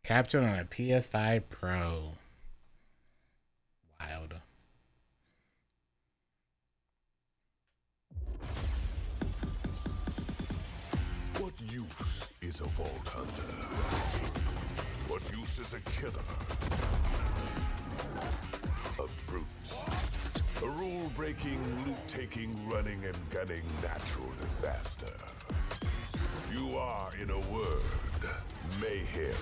Captured on a PS5 Pro. Wild. What use is a vault hunter? What use is a killer? A brute. A rule-breaking, loot-taking, running and gunning natural disaster. You are, in a word, mayhem.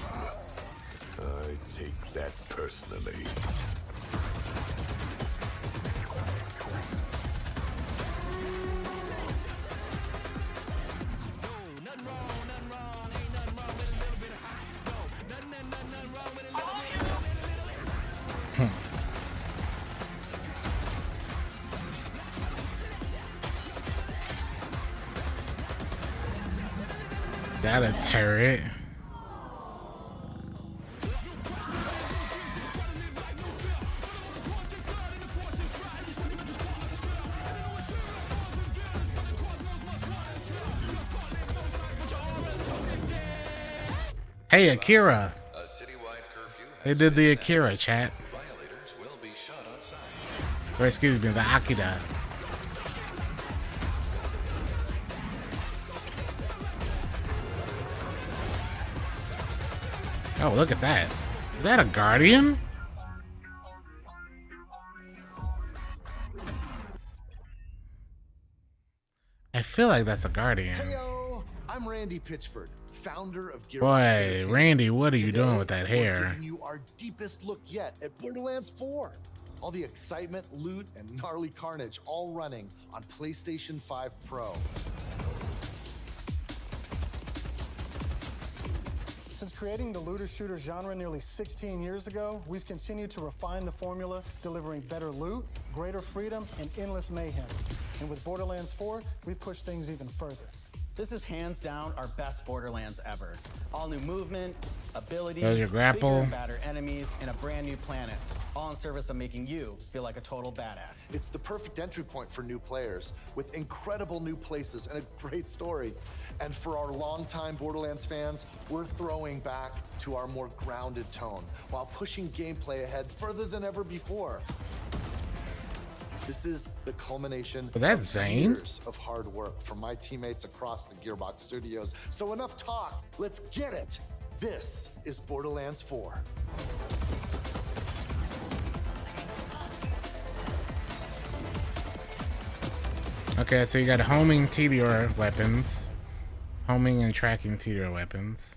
I take that personally. That a turret? Hey, Akira. They did the Akira chat. Or excuse me, the Akira. Oh, look at that. Is that a Guardian? I feel like that's a Guardian. Heyo, I'm Randy Pitchford, founder of Gearbox Boy, Entertainment. Randy, what are you Today, doing with that we're hair? giving you our deepest look yet at Borderlands 4. All the excitement, loot, and gnarly carnage all running on PlayStation 5 Pro. Since creating the looter-shooter genre nearly 16 years ago, we've continued to refine the formula, delivering better loot, greater freedom, and endless mayhem. And with Borderlands 4, we've pushed things even further. This is hands down our best Borderlands ever. All new movement, abilities, There's your grapple. bigger and badder enemies, and a brand new planet. All in service of making you feel like a total badass. It's the perfect entry point for new players, with incredible new places and a great story. And for our longtime Borderlands fans, we're throwing back to our more grounded tone, while pushing gameplay ahead further than ever before. This is the culmination But that's of Zane. years of hard work from my teammates across the Gearbox studios. So enough talk, let's get it. This is Borderlands 4. Okay, so you got homing TDR weapons. Homing and tracking TDR weapons.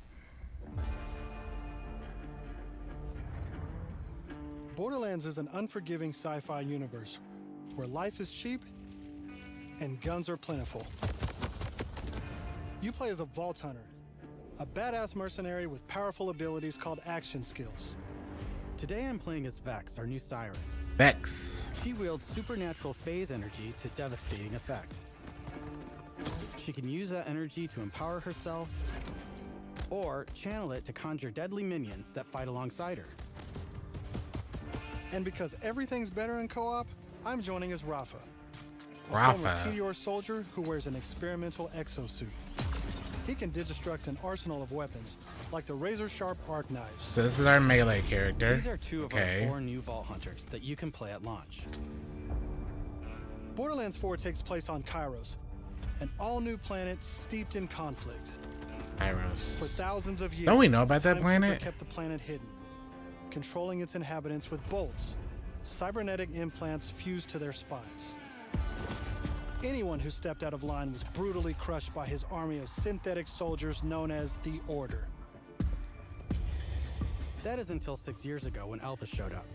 Borderlands is an unforgiving sci-fi universe where life is cheap and guns are plentiful. You play as a vault hunter, a badass mercenary with powerful abilities called action skills. Today I'm playing as Vex, our new siren. Vex. She wields supernatural phase energy to devastating effect. She can use that energy to empower herself, or channel it to conjure deadly minions that fight alongside her. And because everything's better in co-op, I'm joining as Rafa, a former Rafa. TDR soldier who wears an experimental exosuit. He can digistruct an arsenal of weapons, like the razor-sharp arc knives. So this is our melee character. These are two of Okay. our 4 new Vault Hunters that you can play at launch. Borderlands 4 takes place on Kairos, an all-new planet steeped in conflict. For Kairos. thousands of years, Don't we know about that Timekeeper planet? kept the planet hidden, controlling its inhabitants with bolts, cybernetic implants fused to their spines. Anyone who stepped out of line was brutally crushed by his army of synthetic soldiers known as the Order. That is until 6 years ago when Elpis showed up.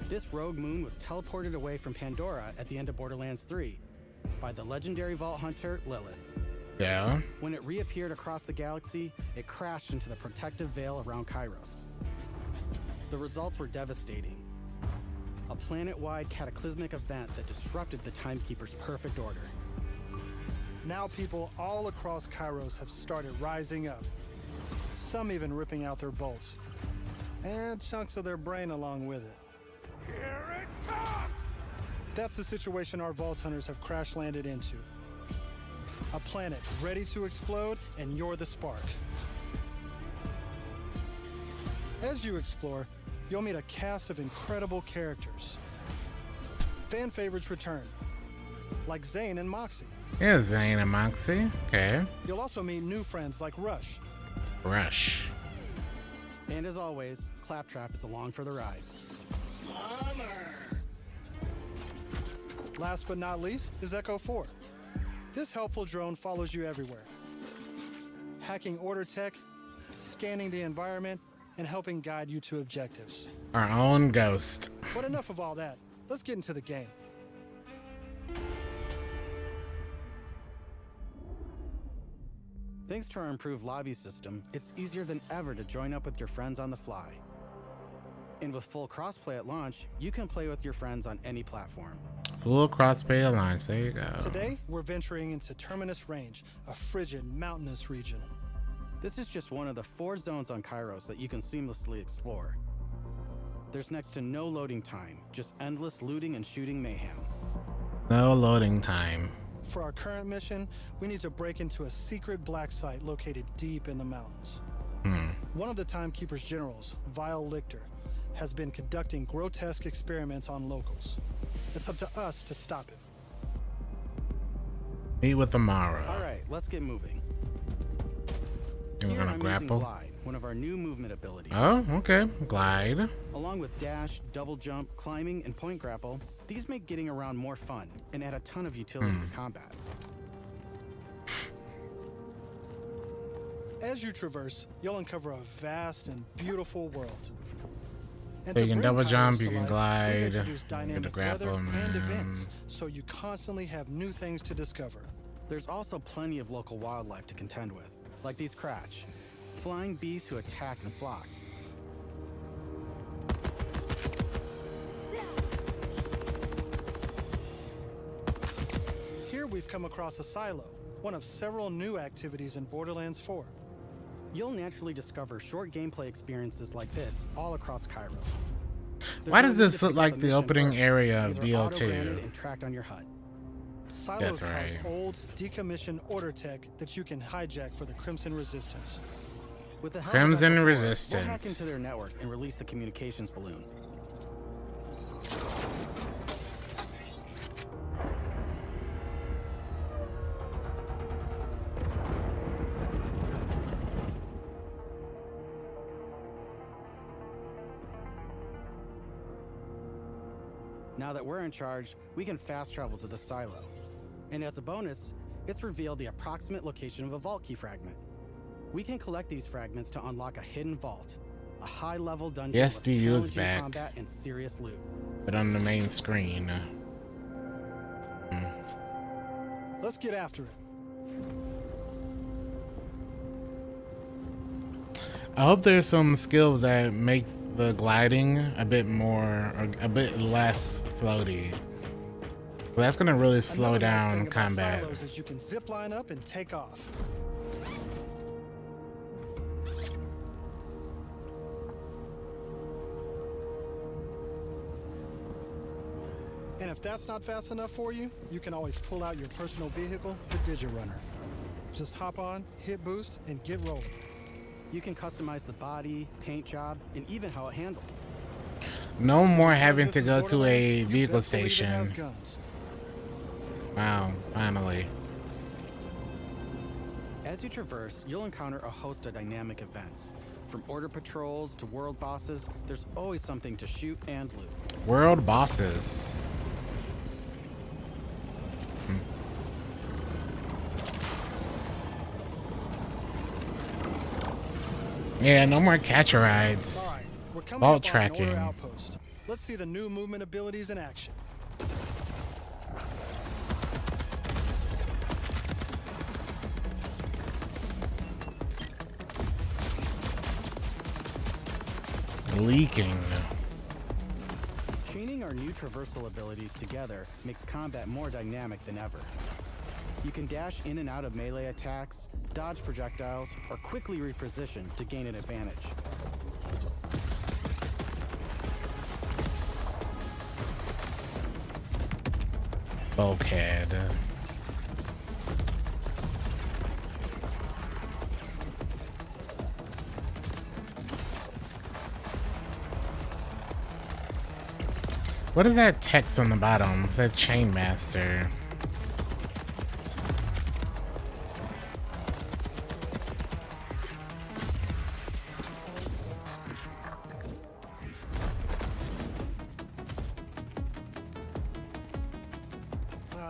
This rogue moon was teleported away from Pandora at the end of Borderlands 3 by the legendary Vault Hunter Lilith. Yeah. When it reappeared across the galaxy, it crashed into the protective veil around Kairos. The results were devastating. A planet-wide cataclysmic event that disrupted the Timekeeper's perfect order. Now people all across Kairos have started rising up, some even ripping out their bolts, and chunks of their brain along with it. Here it comes! That's the situation our Vault Hunters have crash landed into. A planet ready to explode, and you're the spark. As you explore, you'll meet a cast of incredible characters. Fan favorites return, like Zane and Moxie. Yeah, Zane and Moxie. Okay. You'll also meet new friends like Rush. Rush. And as always, Claptrap is along for the ride. Last but not least is Echo 4. This helpful drone follows you everywhere, hacking order tech, scanning the environment, and helping guide you to objectives. Our own ghost. But enough of all that. Let's get into the game. Thanks to our improved lobby system, it's easier than ever to join up with your friends on the fly. And with full crossplay at launch, you can play with your friends on any platform. Full crossplay launch. There you go. Today, we're venturing into Terminus Range, a frigid, mountainous region. This is just one of the 4 zones on Kairos that you can seamlessly explore. There's next to no loading time, just endless looting and shooting mayhem. No loading time. For our current mission, we need to break into a secret black site located deep in the mountains. One of the Timekeeper's generals, Vile Lichter, has been conducting grotesque experiments on locals. It's up to us to stop him. Meet with Amara. All right, let's get moving. And we're Here gonna I'm grapple. using Glide, one of our new movement abilities. Oh, okay. Glide. Along with dash, double jump, climbing, and point grapple, these make getting around more fun and add a ton of utility to combat. As you traverse, you'll uncover a vast and beautiful world. And So to you can bring double Kairos jump, to you can life, glide, we've introduced you can dynamic grapple, weather and man. events, so you constantly have new things to discover. There's also plenty of local wildlife to contend with, like these Kratch, flying beasts who attack in flocks. Here we've come across a silo, one of several new activities in Borderlands 4. You'll naturally discover short gameplay experiences like this all across Kairos. There's Why no does need this to look pick up like a the mission opening first. area of These are auto-granted BO2? and tracked on your HUD. Silos That's house right. old, decommissioned order tech that you can hijack for the Crimson Resistance. With the help Crimson of Echo 4, Resistance. We'll hack into their network and release the communications balloon. Now that we're in charge, we can fast travel to the silo. And as a bonus, it's revealed the approximate location of a vault key fragment. We can collect these fragments to unlock a hidden vault, a high-level dungeon Yes, with DU is challenging back. combat and serious loot. But on the main screen. Let's get after it. I hope there's some skills that make the gliding a bit more, or a bit less floaty. Well, that's gonna really slow Another nice down thing about combat. silos is you can zip line up and take off. And if that's not fast enough for you, you can always pull out your personal vehicle, the Digirunner. Just hop on, hit boost, and get rolling. You can customize the body, paint job, and even how it handles. No more Because having this to is go to a Borderlands, you vehicle best believe it has station. guns. Wow, finally. As you traverse, you'll encounter a host of dynamic events. From order patrols to world bosses, there's always something to shoot and loot. World bosses. Yeah, no more catcher rides. All right, we're coming Vault up on an tracking. order outpost. Let's see the new movement abilities in action. Leaking. Chaining our new traversal abilities together makes combat more dynamic than ever. You can dash in and out of melee attacks, dodge projectiles, or quickly reposition to gain an advantage. Bulkhead. What is that text on the bottom? Is that Chainmaster?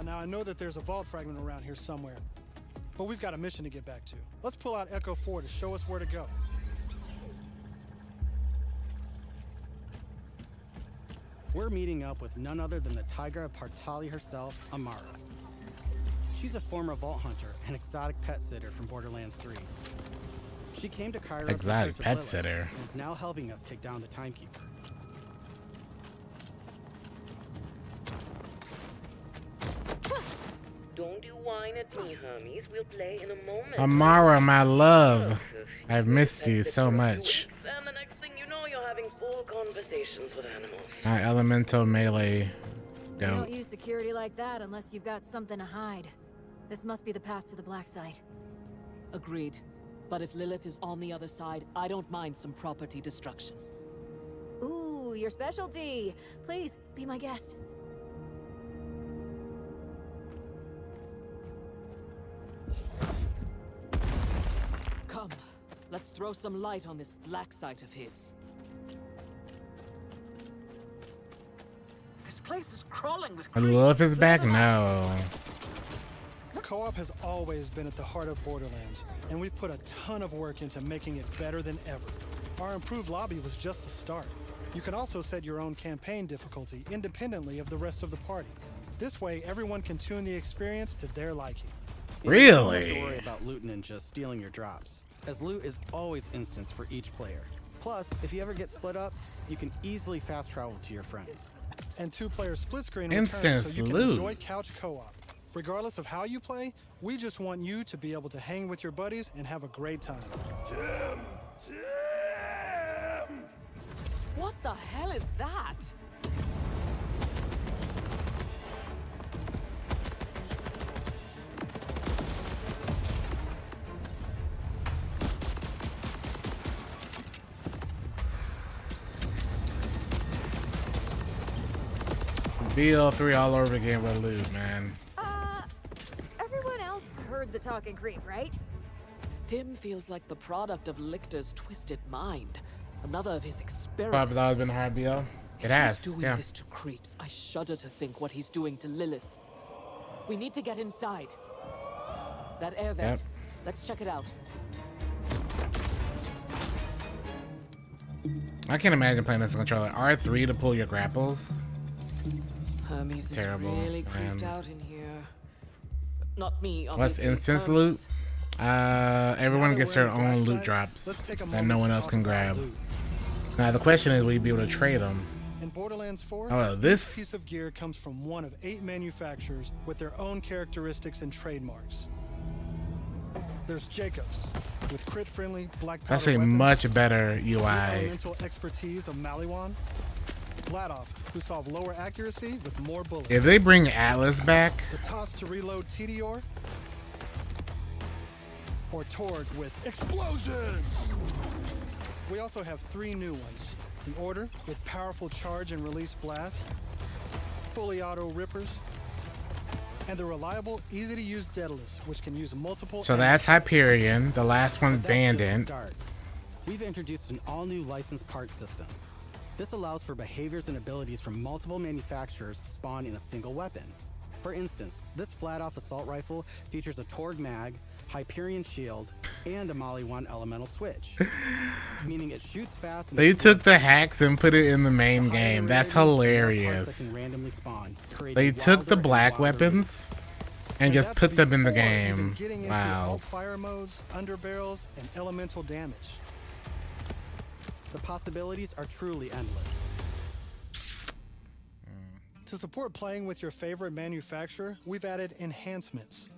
Now I know that there's a vault fragment around here somewhere, but we've got a mission to get back to. Let's pull out Echo 4 to show us where to go. We're meeting up with none other than the Tigra Partali herself, Amara. She's a former vault hunter and exotic pet sitter from Borderlands 3. She came to Kairos Exotic in search of pet Lilith sitter. and is now helping us take down the Timekeeper. Don't you whine at me, Hermes. We'll play in a moment. Amara, my love. Look, I've missed you so much. And the next thing you know, you're having full conversations with animals. My elemental melee You goat. don't use security like that unless you've got something to hide. This must be the path to the black side. Agreed. But if Lilith is on the other side, I don't mind some property destruction. Ooh, your specialty. Please, be my guest. Come, let's throw some light on this black site of his. This place is crawling with creeps. Lilith is back? No. Co-op has always been at the heart of Borderlands, and we've put a ton of work into making it better than ever. Our improved lobby was just the start. You can also set your own campaign difficulty independently of the rest of the party. This way, everyone can tune the experience to their liking. You don't have to Really? worry about loot ninjas stealing your drops, as loot is always instanced for each player. Plus, if you ever get split up, you can easily fast travel to your friends. And two-player split screen Instance returns so you can loot. enjoy couch co-op. Regardless of how you play, we just want you to be able to hang with your buddies and have a great time. What the hell is that? BL3 all over again with loot, man. Everyone else heard the talking creep, right? Tim feels like the product of Lictor's twisted mind. Another of his Probably experiments. always been hard, BL. If It has, he's doing yeah. this to creeps, I shudder to think what he's doing to Lilith. We need to get inside. That air vent. Yep. Let's check it out. I can't imagine playing this controller. R3 to pull your grapples. Hermes Terrible, is really creeped man. out in here. Not me, What's obviously. instance Hermes. loot? Everyone Now that gets we're their in the own black loot site, drops let's take a that no moment one to else talk can about grab. loot. Now the question is, will you be able to trade them? In Borderlands 4, Oh, this- each piece of gear comes from one of 8 manufacturers with their own characteristics and trademarks. There's Jacobs, with crit-friendly black powder That's a weapons, much better the UI. elemental expertise of Maliwan, Vladoff, who solve lower accuracy with more bullets. If they bring Atlas back, The toss to reload Tedior, or Torg with explosions. We also have 3 new ones. The Order with powerful charge and release blasts, fully auto rippers, and the reliable, easy-to-use Daedalus, which can use multiple. so that's Hyperion. The last one's But that's just the Bandit. start. We've introduced an all-new licensed parts system. This allows for behaviors and abilities from multiple manufacturers to spawn in a single weapon. For instance, this flat-off assault rifle features a Torg mag, Hyperion shield, and a Maliwan elemental switch, meaning it shoots fast. And They explodes took the fast. hacks and put it in the main The higher game. the That's rating, the more parts hilarious. that can randomly spawn, creating They took the wilder and black wilder weapons and And just that's put them in the before even game. getting into Wow. alt fire modes, underbarrels, and elemental damage. The possibilities are truly endless. To support playing with your favorite manufacturer, we've added enhancements.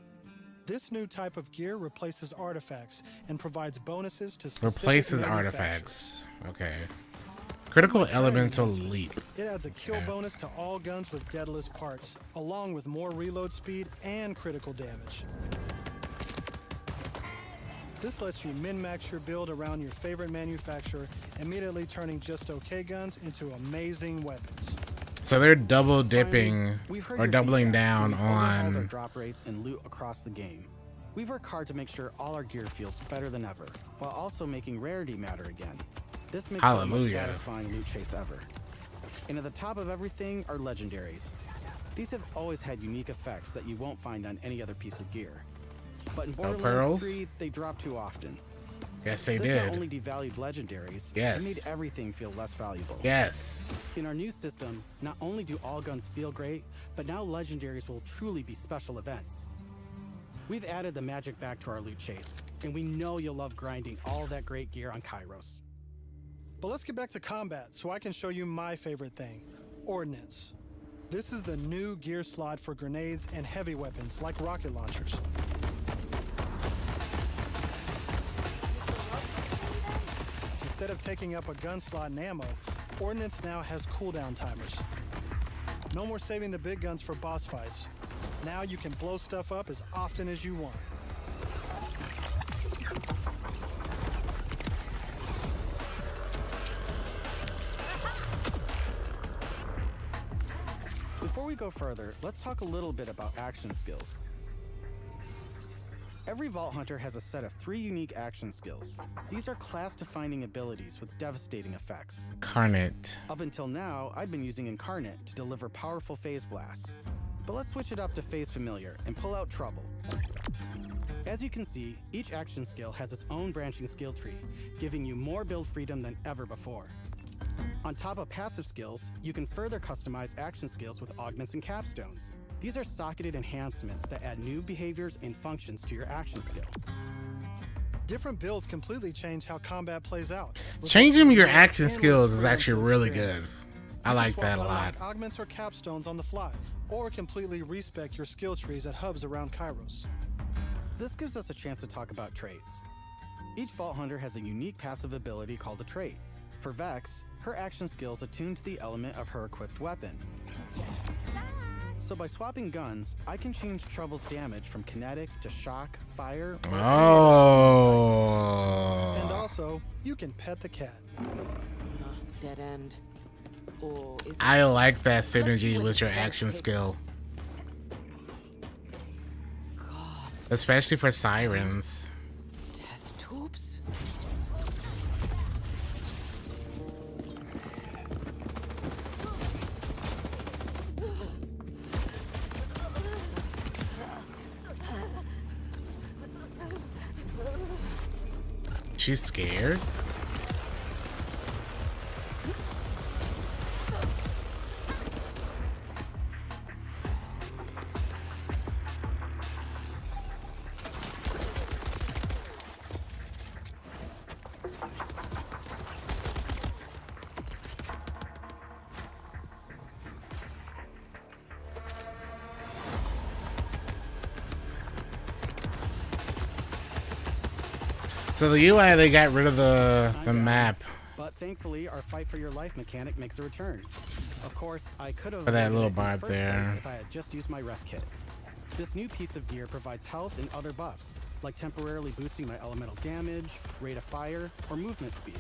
This new type of gear replaces artifacts and provides bonuses to specific Replaces manufacturers. artifacts. Okay. Critical elemental enhancement. leap. It adds a kill Okay. bonus to all guns with Daedalus parts, along with more reload speed and critical damage. This lets you min-max your build around your favorite manufacturer, immediately turning just okay guns into amazing weapons. So they're double dipping We've heard or your doubling feedback, down and we've overhauled our on. drop rates and loot across the game. We've worked hard to make sure all our gear feels better than ever, while also making rarity matter again. This makes it the most Hallelujah. satisfying loot chase ever. And at the top of everything are legendaries. These have always had unique effects that you won't find on any other piece of gear. But in pearls? Borderlands 3, they drop too often. Yes, they This not did. only devalued legendaries, Yes. it made everything feel less valuable. Yes. In our new system, not only do all guns feel great, but now legendaries will truly be special events. We've added the magic back to our loot chase, and we know you'll love grinding all that great gear on Kairos. But let's get back to combat so I can show you my favorite thing, Ordnance. This is the new gear slot for grenades and heavy weapons like rocket launchers. Instead of taking up a gun slot and ammo, Ordnance now has cooldown timers. No more saving the big guns for boss fights. Now you can blow stuff up as often as you want. Before we go further, let's talk a little bit about action skills. Every Vault Hunter has a set of 3 unique action skills. These are class-defining abilities with devastating effects. Carnate. Up until now, I'd been using Incarnate to deliver powerful phase blasts. But let's switch it up to Phase Familiar and pull out Trouble. As you can see, each action skill has its own branching skill tree, giving you more build freedom than ever before. On top of passive skills, you can further customize action skills with augments and capstones. These are socketed enhancements that add new behaviors and functions to your action skill. Different builds completely change how combat plays out. Changing your action skills is actually really good. I like that a lot. Augments or capstones on the fly, or completely respec your skill trees at hubs around Kairos. This gives us a chance to talk about traits. Each Vault Hunter has a unique passive ability called a trait. For Vex, her action skills attune to the element of her equipped weapon. So by swapping guns, I can change Trouble's damage from kinetic to shock, fire, or Oh. And also, you can pet the cat. Dead end. Or is it? I like that Let's see synergy what with your Vex action takes skill, us. God, especially for sirens. test tubes. She's scared. So the UI, they got rid of the map But thankfully, our fight for your life mechanic makes a return. Of course, I could have for that avoided little it in the barb first there. place if I had just used my ref kit. This new piece of gear provides health and other buffs, like temporarily boosting my elemental damage, rate of fire, or movement speed.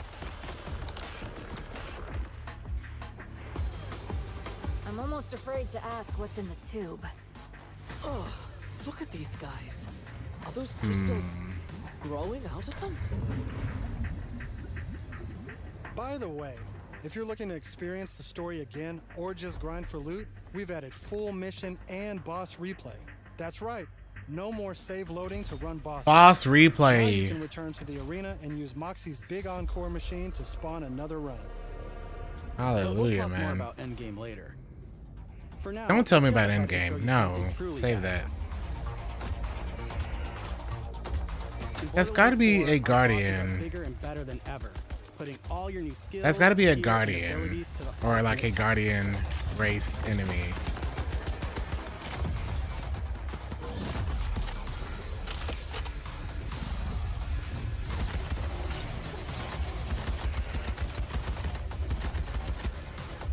I'm almost afraid to ask what's in the tube. Oh, look at these guys. Are those crystals growing out of them? By the way, if you're looking to experience the story again or just grind for loot, we've added full mission and boss replay. That's right, no more save loading to run bosses. Boss Now you replay. can return to the arena and use Moxie's big encore machine to spawn another run. But we'll Hallelujah, talk more man. about endgame later. For now, Don't tell me let's about jump ahead and endgame. show you No, something truly save that. badass. In That's gotta be Borderlands 4, a our bosses are guardian. bigger and better than ever, putting all your new skills, That's got to be a gear, and guardian, abilities to the or like a ultimate guardian race enemy.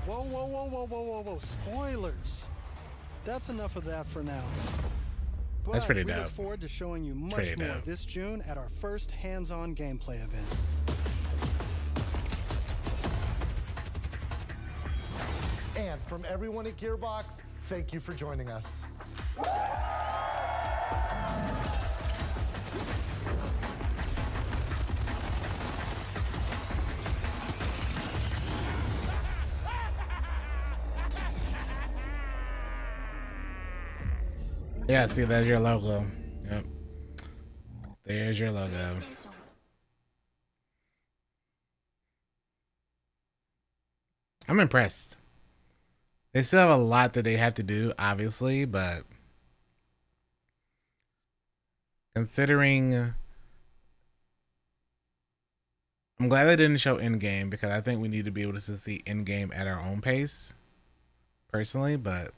Whoa, whoa, whoa, whoa, whoa, whoa, whoa, spoilers. That's enough of that for now. But That's pretty we look dope. forward to showing you much Pretty more dope. this June at our first hands-on gameplay event. And From everyone at Gearbox, thank you for joining us. Yeah, see, there's your logo. Yep. There's your logo. I'm impressed. They still have a lot that they have to do, obviously, but considering, I'm glad they didn't show in-game because I think we need to be able to see in-game at our own pace, personally, but